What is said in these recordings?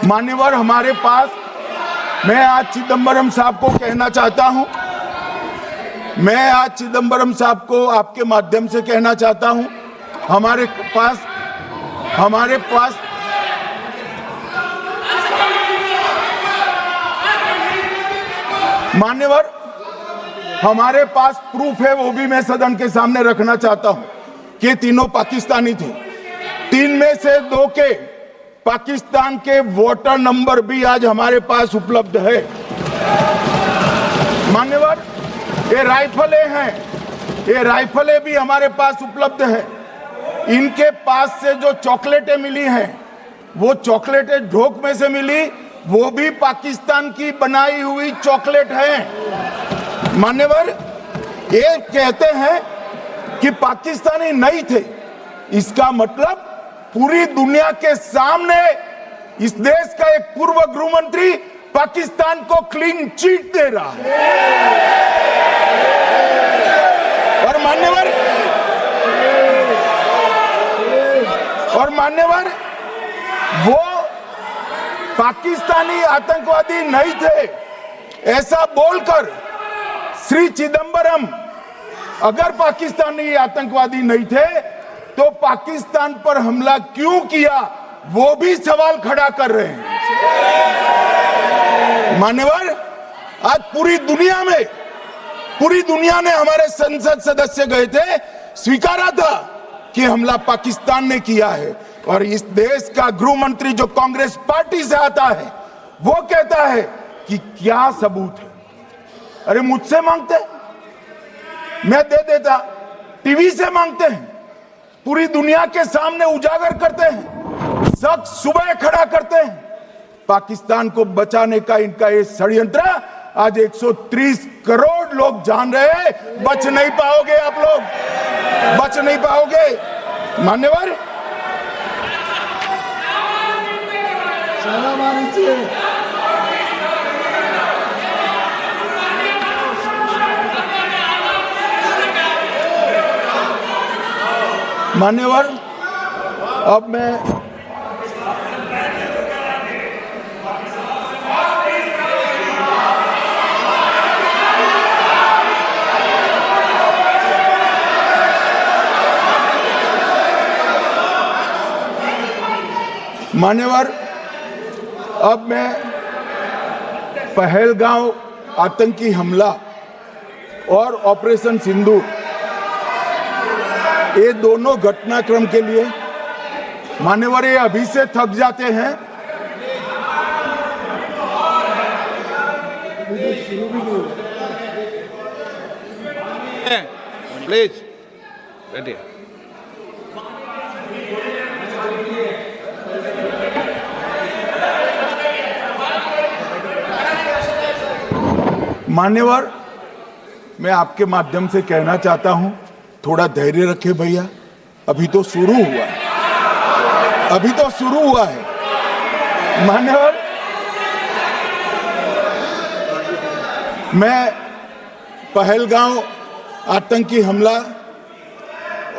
मान्यवर, हमारे पास, मैं आज चिदम्बरम साहब को कहना चाहता हूं, मैं आज चिदम्बरम साहब को आपके माध्यम से कहना चाहता हूं, हमारे पास मान्यवर, हमारे पास प्रूफ है, वो भी मैं सदन के सामने रखना चाहता हूं कि तीनों पाकिस्तानी थे। 3 में से 2 के पाकिस्तान के वोटर नंबर भी आज हमारे पास उपलब्ध है। मान्यवर, ये राइफलें हैं, ये राइफलें भी हमारे पास उपलब्ध है। इनके पास से जो चॉकलेटें मिली हैं, वो चॉकलेटें ढोक में से मिली, वो भी पाकिस्तान की बनाई हुई चॉकलेट है। मान्यवर, ये कहते हैं कि पाकिस्तानी नहीं थे, इसका मतलब पूरी दुनिया के सामने इस देश का एक पूर्व गृह मंत्री पाकिस्तान को क्लीन चिट दे रहा है। और मान्यवर, वो पाकिस्तानी आतंकवादी नहीं थे, ऐसा बोलकर श्री चिदम्बरम अगर पाकिस्तानी आतंकवादी नहीं थे तो पाकिस्तान पर हमला क्यों किया, वो भी सवाल खड़ा कर रहे हैं। मान्यवर, आज पूरी दुनिया ने हमारे संसद सदस्य गए थे, स्वीकारा था कि हमला पाकिस्तान ने किया है। और इस देश का गृह मंत्री जो कांग्रेस पार्टी से आता है, वो कहता है कि क्या सबूत है। अरे मुझसे मांगते, मैं दे देता, टीवी से मांगते हैं, पूरी दुनिया के सामने उजागर करते हैं, सच सुबह खड़ा करते हैं। पाकिस्तान को बचाने का इनका ये षड्यंत्र आज 130 करोड़ लोग जान रहे हैं। बच नहीं पाओगे आप लोग, बच नहीं पाओगे। मान्यवर, मान्यवर, अब मैं पहलगांव आतंकी हमला और ऑपरेशन सिंदूर, ये दोनों घटनाक्रम के लिए मान्यवर ये अभी से थक जाते हैं। प्लीज बैठिए। मान्यवर, मैं आपके माध्यम से कहना चाहता हूं, थोड़ा धैर्य रखे भैया, अभी तो शुरू हुआ है, अभी तो शुरू हुआ है। मान्यवर, मैं पहलगांव आतंकी हमला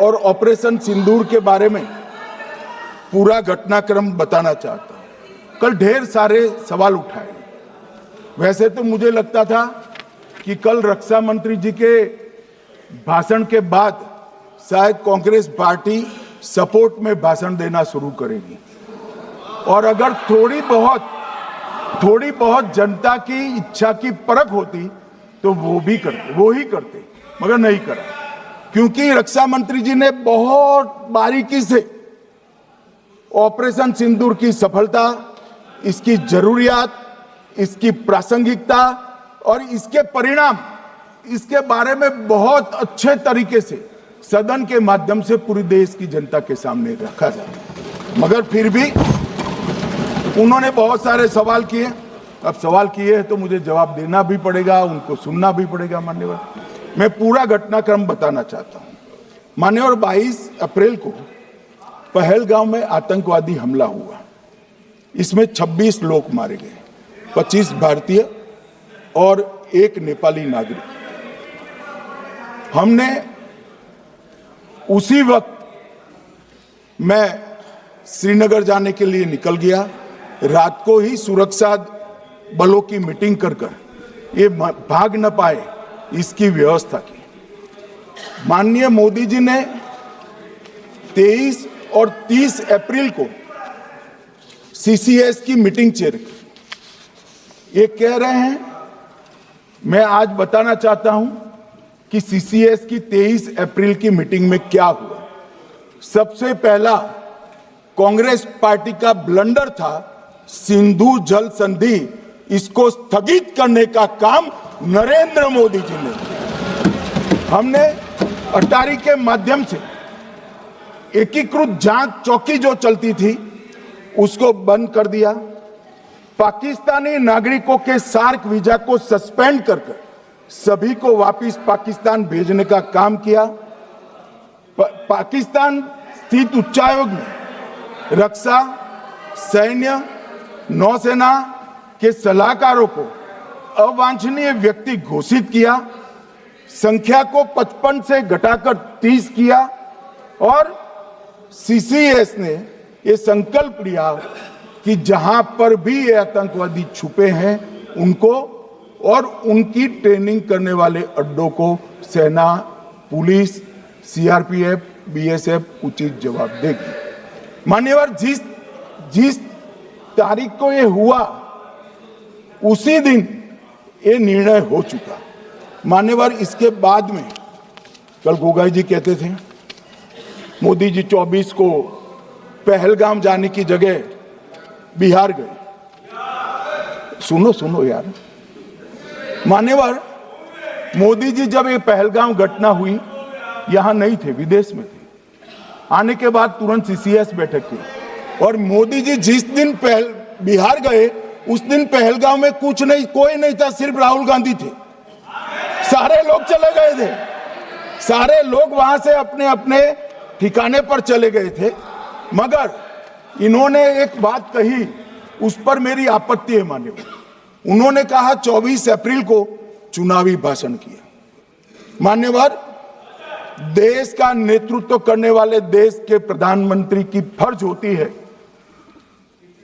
और ऑपरेशन सिंदूर के बारे में पूरा घटनाक्रम बताना चाहता हूं। कल ढेर सारे सवाल उठाए। वैसे तो मुझे लगता था कि कल रक्षा मंत्री जी के भाषण के बाद शायद कांग्रेस पार्टी सपोर्ट में भाषण देना शुरू करेगी और अगर थोड़ी बहुत जनता की इच्छा की परख होती तो वो ही करते, मगर नहीं करा, क्योंकि रक्षा मंत्री जी ने बहुत बारीकी से ऑपरेशन सिंदूर की सफलता, इसकी जरूरियात, इसकी प्रासंगिकता और इसके परिणाम, इसके बारे में बहुत अच्छे तरीके से सदन के माध्यम से पूरी देश की जनता के सामने रखा जाए। मगर फिर भी उन्होंने बहुत सारे सवाल किए। अब सवाल किए हैं तो मुझे जवाब देना भी पड़ेगा, उनको सुनना भी पड़ेगा। मान्यवर, मैं पूरा घटनाक्रम बताना चाहता हूं। मान्यवर, 22 अप्रैल को पहलगांव में आतंकवादी हमला हुआ। इसमें 26 लोग मारे गए, 25 भारतीय और 1 नेपाली नागरिक। हमने उसी वक्त मैं श्रीनगर जाने के लिए निकल गया रात को ही सुरक्षा बलों की मीटिंग कर ये भाग न पाए, इसकी व्यवस्था की। माननीय मोदी जी ने 23 और 30 अप्रैल को सीसीएस की मीटिंग चेयर की। ये कह रहे हैं, मैं आज बताना चाहता हूं कि सीसीएस की 23 अप्रैल की मीटिंग में क्या हुआ। सबसे पहला कांग्रेस पार्टी का ब्लंडर था सिंधु जल संधि, इसको स्थगित करने का काम नरेंद्र मोदी जी ने किया। हमने अटारी के माध्यम से एकीकृत जांच चौकी जो चलती थी उसको बंद कर दिया। पाकिस्तानी नागरिकों के सार्क वीजा को सस्पेंड कर सभी को वापस पाकिस्तान भेजने का काम किया। पाकिस्तान स्थित उच्चायोग ने रक्षा, सैन्य, नौसेना के सलाहकारों को अवांछनीय व्यक्ति घोषित किया, संख्या को 55 से घटाकर 30 किया और सीसीएस ने ये संकल्प लिया कि जहां पर भी ये आतंकवादी छुपे हैं उनको और उनकी ट्रेनिंग करने वाले अड्डों को सेना, पुलिस, सीआरपीएफ, बीएसएफ उचित जवाब देगी। मान्यवर, जिस तारीख को ये हुआ उसी दिन ये निर्णय हो चुका। मान्यवर, इसके बाद में कल गोगाई जी कहते थे मोदी जी 24 को पहलगाम जाने की जगह बिहार गए। सुनो यार, मान्यवर, मोदी जी जब ये पहलगाम घटना हुई यहां नहीं थे, विदेश में थे। आने के बाद तुरंत सीसीएस बैठक की और मोदी जी जिस दिन बिहार गए उस दिन पहलगाम में कुछ नहीं, कोई नहीं था, सिर्फ राहुल गांधी थे। सारे लोग चले गए थे, सारे लोग वहां से अपने अपने ठिकाने पर चले गए थे। मगर इन्होंने एक बात कही, उस पर मेरी आपत्ति है मान्यवर। उन्होंने कहा 24 अप्रैल को चुनावी भाषण किया। मान्यवर, देश का नेतृत्व करने वाले देश के प्रधानमंत्री की फर्ज होती है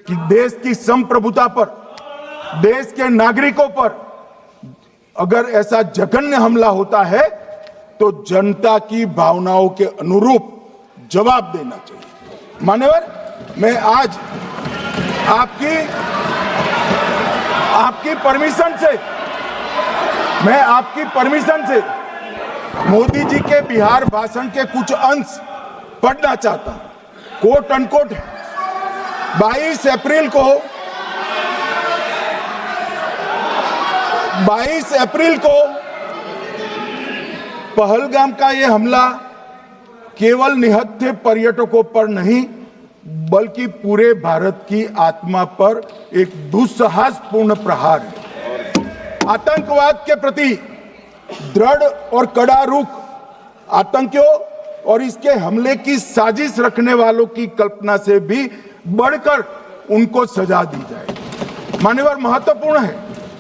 कि देश की संप्रभुता पर, देश के नागरिकों पर अगर ऐसा जघन्य हमला होता है तो जनता की भावनाओं के अनुरूप जवाब देना चाहिए। मान्यवर, मैं आज आपकी परमिशन से मोदी जी के बिहार भाषण के कुछ अंश पढ़ना चाहता हूं। कोट अनकोट है। 22 अप्रैल को पहलगाम का यह हमला केवल निहत्थे पर्यटकों पर नहीं बल्कि पूरे भारत की आत्मा पर एक दुस्साहसपूर्ण प्रहार है। आतंकवाद के प्रति दृढ़ और कड़ा रुख, आतंकियों और इसके हमले की साजिश रखने वालों की कल्पना से भी बढ़कर उनको सजा दी जाए। मान्यवर, महत्वपूर्ण है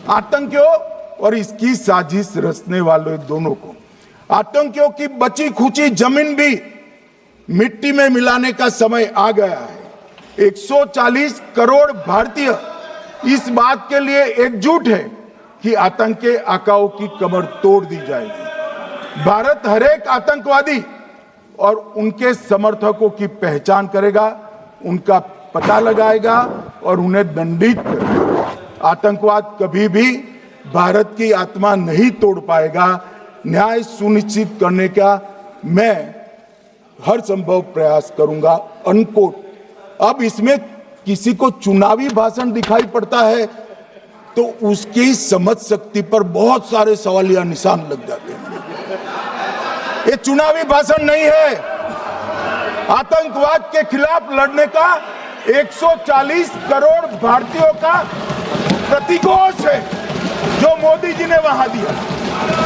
आतंकियों और इसकी साजिश रचने वाले दोनों को। आतंकियों की बची खुची जमीन भी मिट्टी में मिलाने का समय आ गया है। 140 करोड़ भारतीय इस बात के लिए एकजुट है कि आतंकी आकाओं की कमर तोड़ दी जाएगी। भारत हरेक आतंकवादी और उनके समर्थकों की पहचान करेगा, उनका पता लगाएगा और उन्हें दंडित करेगा। आतंकवाद कभी भी भारत की आत्मा नहीं तोड़ पाएगा। न्याय सुनिश्चित करने का मैं हर संभव प्रयास करूंगा। अनकोट। अब इसमें किसी को चुनावी भाषण दिखाई पड़ता है तो उसकी समझ शक्ति पर बहुत सारे सवालिया निशान लग जाते हैं। ये चुनावी भाषण नहीं है, आतंकवाद के खिलाफ लड़ने का 140 करोड़ भारतीयों का प्रतिघोष है जो मोदी जी ने वहां दिया।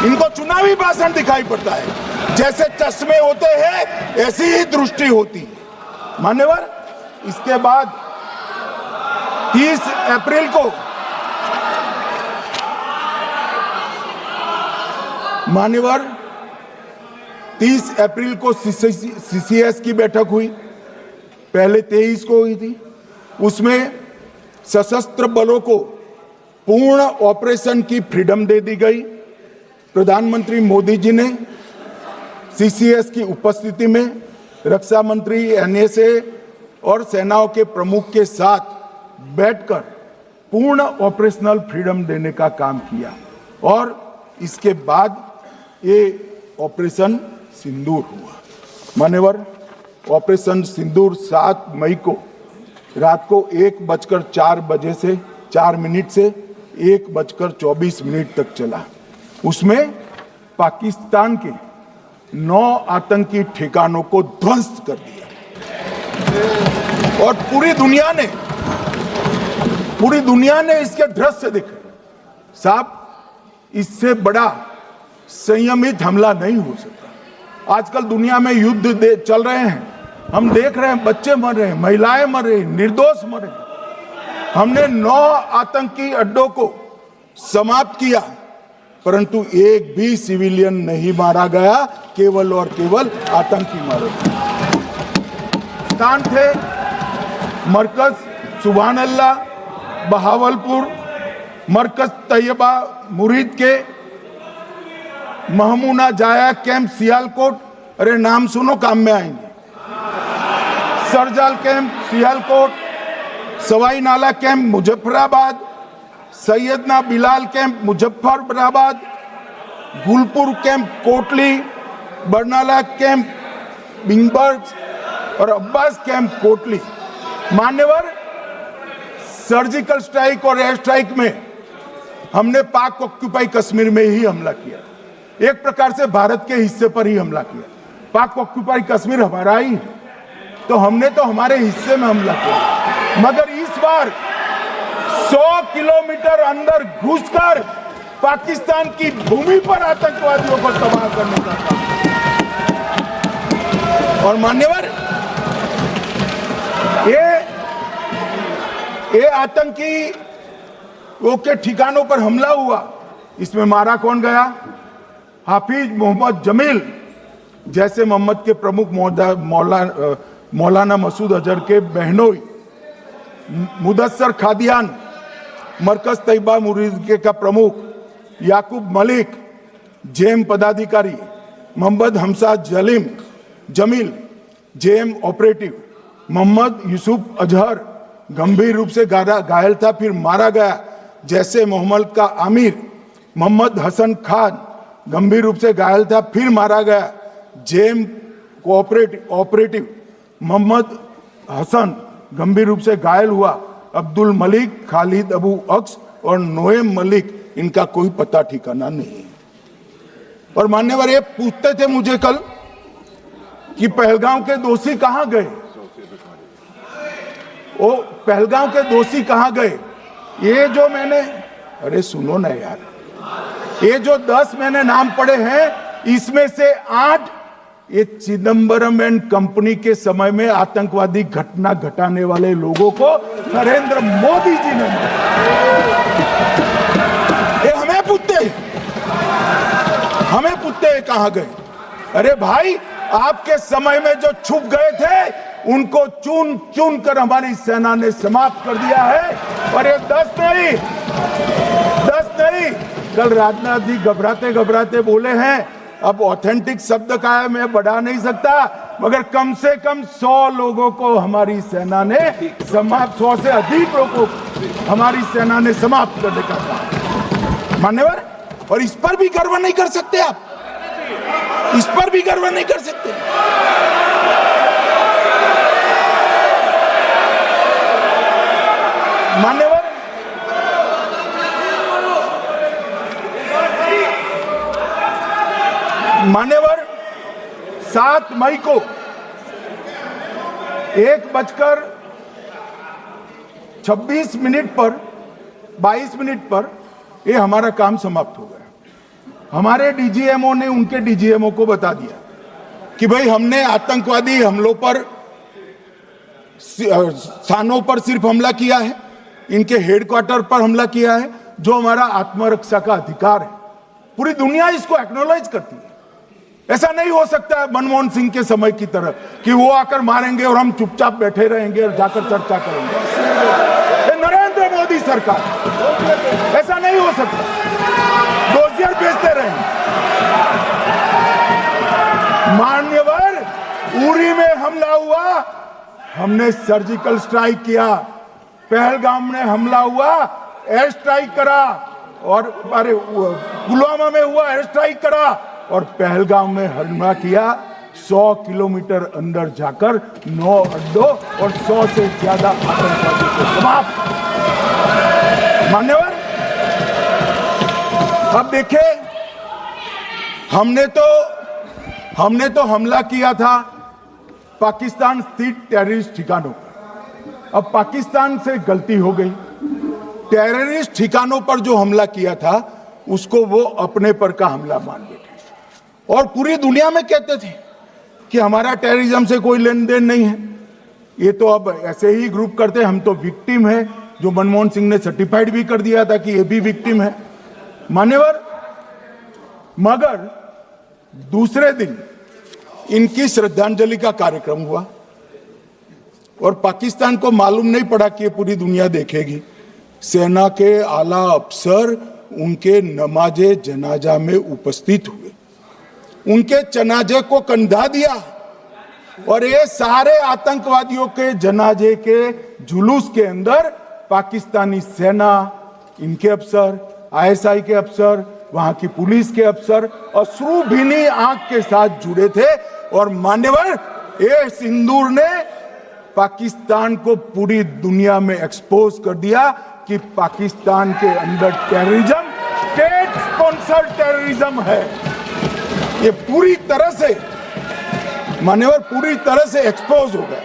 इनको चुनावी भाषण दिखाई पड़ता है। जैसे चश्मे होते हैं ऐसी ही दृष्टि होती है। मान्यवर, इसके बाद 30 अप्रैल को मान्यवर 30 अप्रैल को सीसीएस की बैठक हुई। पहले 23 को हुई थी। उसमें सशस्त्र बलों को पूर्ण ऑपरेशन की फ्रीडम दे दी गई। प्रधानमंत्री मोदी जी ने सीसीएस की उपस्थिति में रक्षा मंत्री, एनएसए और सेनाओं के प्रमुख के साथ बैठकर पूर्ण ऑपरेशनल फ्रीडम देने का काम किया और इसके बाद ये ऑपरेशन सिंदूर हुआ। मान्यवर, ऑपरेशन सिंदूर 7 मई को रात को 1:04 से 4 मिनट से 1:24 तक चला। उसमें पाकिस्तान के 9 आतंकी ठिकानों को ध्वस्त कर दिया और पूरी दुनिया ने इसके दृश्य देखे। साहब, इससे बड़ा संयमित हमला नहीं हो सकता। आजकल दुनिया में युद्ध चल रहे हैं, हम देख रहे हैं, बच्चे मर रहे हैं, महिलाएं मर रही, निर्दोष मर रहे। हमने 9 आतंकी अड्डों को समाप्त किया, परंतु एक भी सिविलियन नहीं मारा गया, केवल और केवल आतंकी मारे। स्थान थे मरकज सुभान अल्लाह बहावलपुर, मरकज तैयबा मुरीद के, महमूना जाया कैंप सियालकोट, अरे नाम सुनो काम में आएंगे, सरजाल camp Sialkot, Sawai Nala camp Muzaffarabad, Syedna Bilal camp Muzaffarabad, Gulpur camp Kotli, Barnala camp Bhimber और अब्बास कैंप कोटली। मान्यवर, सर्जिकल स्ट्राइक और एयर स्ट्राइक में हमने पाक ऑक्यूपाई कश्मीर में ही हमला किया, एक प्रकार से भारत के हिस्से पर ही हमला किया। पाक ऑक्यूपाई कश्मीर हमारा ही, तो हमने तो हमारे हिस्से में हमला किया। मगर इस बार 100 किलोमीटर अंदर घुसकर पाकिस्तान की भूमि पर आतंकवादियों को तबाह करने का काम। और मान्यवर, ये आतंकी के ठिकानों पर हमला हुआ, इसमें मारा कौन गया? हाफिज मोहम्मद जमील जैसे मोहम्मद के प्रमुख मौलाना मसूद अजहर के बहनोई, मुदस्सर खादियान मरकज तैयबा मुरीद का प्रमुख, याकूब मलिक जेएम पदाधिकारी, मोहम्मद हमसा जमील जेएम ऑपरेटिव, मोहम्मद यूसुफ अजहर गंभीर रूप से घायल था, फिर मारा गया। जैसे मोहम्मद का आमिर मोहम्मद हसन खान गंभीर रूप से घायल था, फिर मारा गया। जेएम ऑपरेटिव मोहम्मद हसन गंभीर रूप से घायल हुआ। अब्दुल मलिक, खालिद अबू अक्स और नोएम मलिक, इनका कोई पता ठिकाना नहीं। और मान्यवर, ये पूछते थे मुझे कल कि पहलगांव के दोषी कहां गए, वो पहलगांव के दोषी कहां गए? ये जो मैंने, अरे सुनो ना यार, ये जो 10 मैंने नाम पढ़े हैं, इसमें से 8 ये चिदंबरम एंड कंपनी के समय में आतंकवादी घटना घटाने वाले लोगों को नरेंद्र मोदी जी ने ये हमें पूछते हैं कहां गए? अरे भाई, आपके समय में जो छुप गए थे उनको चुन चुन कर हमारी सेना ने समाप्त कर दिया है। और ये 10 नहीं, कल राजनाथ जी घबराते घबराते बोले हैं, अब ऑथेंटिक शब्द का है, मैं बढ़ा नहीं सकता, मगर कम से कम 100 लोगों को हमारी सेना ने समाप्त, 100 से अधिक लोगों को हमारी सेना ने समाप्त करने का काम। मान्यवर, और इस पर भी गर्व नहीं कर सकते आप, इस पर भी गर्व नहीं कर सकते। मान्यवर, 7 मई को 22 मिनट पर ये हमारा काम समाप्त हो गया। हमारे डीजीएमओ ने उनके डीजीएमओ को बता दिया कि भाई, हमने आतंकवादी हमलों पर, स्थानों पर सिर्फ हमला किया है, इनके हेडक्वार्टर पर हमला किया है, जो हमारा आत्मरक्षा का अधिकार है। पूरी दुनिया इसको एक्नॉलेज करती है। ऐसा नहीं हो सकता है मनमोहन सिंह के समय की तरह कि वो आकर मारेंगे और हम चुपचाप बैठे रहेंगे और जाकर चर्चा करेंगे। नरेंद्र सरकार। ऐसा नहीं हो सकता, डोजियर भेजते रहे। मान्यवर, उरी में हमला हुआ, हमने सर्जिकल स्ट्राइक किया। पहलगाम में हमला हुआ, एयर स्ट्राइक करा, और अरे पुलवामा में हुआ, एयर स्ट्राइक करा, और पहलगाम में हमला किया। 100 किलोमीटर अंदर जाकर 9 अड्डों और 100 से ज्यादा आतंकवादी को समाप्त। मान्यवर, अब देखें, हमने तो हमला किया था पाकिस्तान स्थित टेररिस्ट ठिकानों पर। अब पाकिस्तान से गलती हो गई, टेररिस्ट ठिकानों पर जो हमला किया था उसको वो अपने पर का हमला मान बैठे और पूरी दुनिया में कहते थे कि हमारा टेररिज्म से कोई लेन देन नहीं है। ये तो अब ऐसे ही ग्रुप करते, हम तो विक्टिम है, जो मनमोहन सिंह ने सर्टिफाइड भी कर दिया था कि ये भी विक्टिम है। मान्यवर, मगर दूसरे दिन इनकी श्रद्धांजलि का कार्यक्रम हुआ और पाकिस्तान को मालूम नहीं पड़ा कि ये पूरी दुनिया देखेगी। सेना के आला अफसर उनके नमाजे जनाजा में उपस्थित हुए, उनके जनाजे को कंधा दिया और ये सारे आतंकवादियों के जनाजे के जुलूस के अंदर पाकिस्तानी सेना, इनके अफसर, आईएसआई के अफसर, वहां की पुलिस के अफसर अश्रुभीनी आंख के साथ जुड़े थे। और मान्यवर, ये सिंदूर ने पाकिस्तान को पूरी दुनिया में एक्सपोज कर दिया कि पाकिस्तान के अंदर टेररिज्म स्टेट स्पॉन्सर्ड टेररिज्म है। ये पूरी तरह से मान्यवर, पूरी तरह से एक्सपोज हो गया।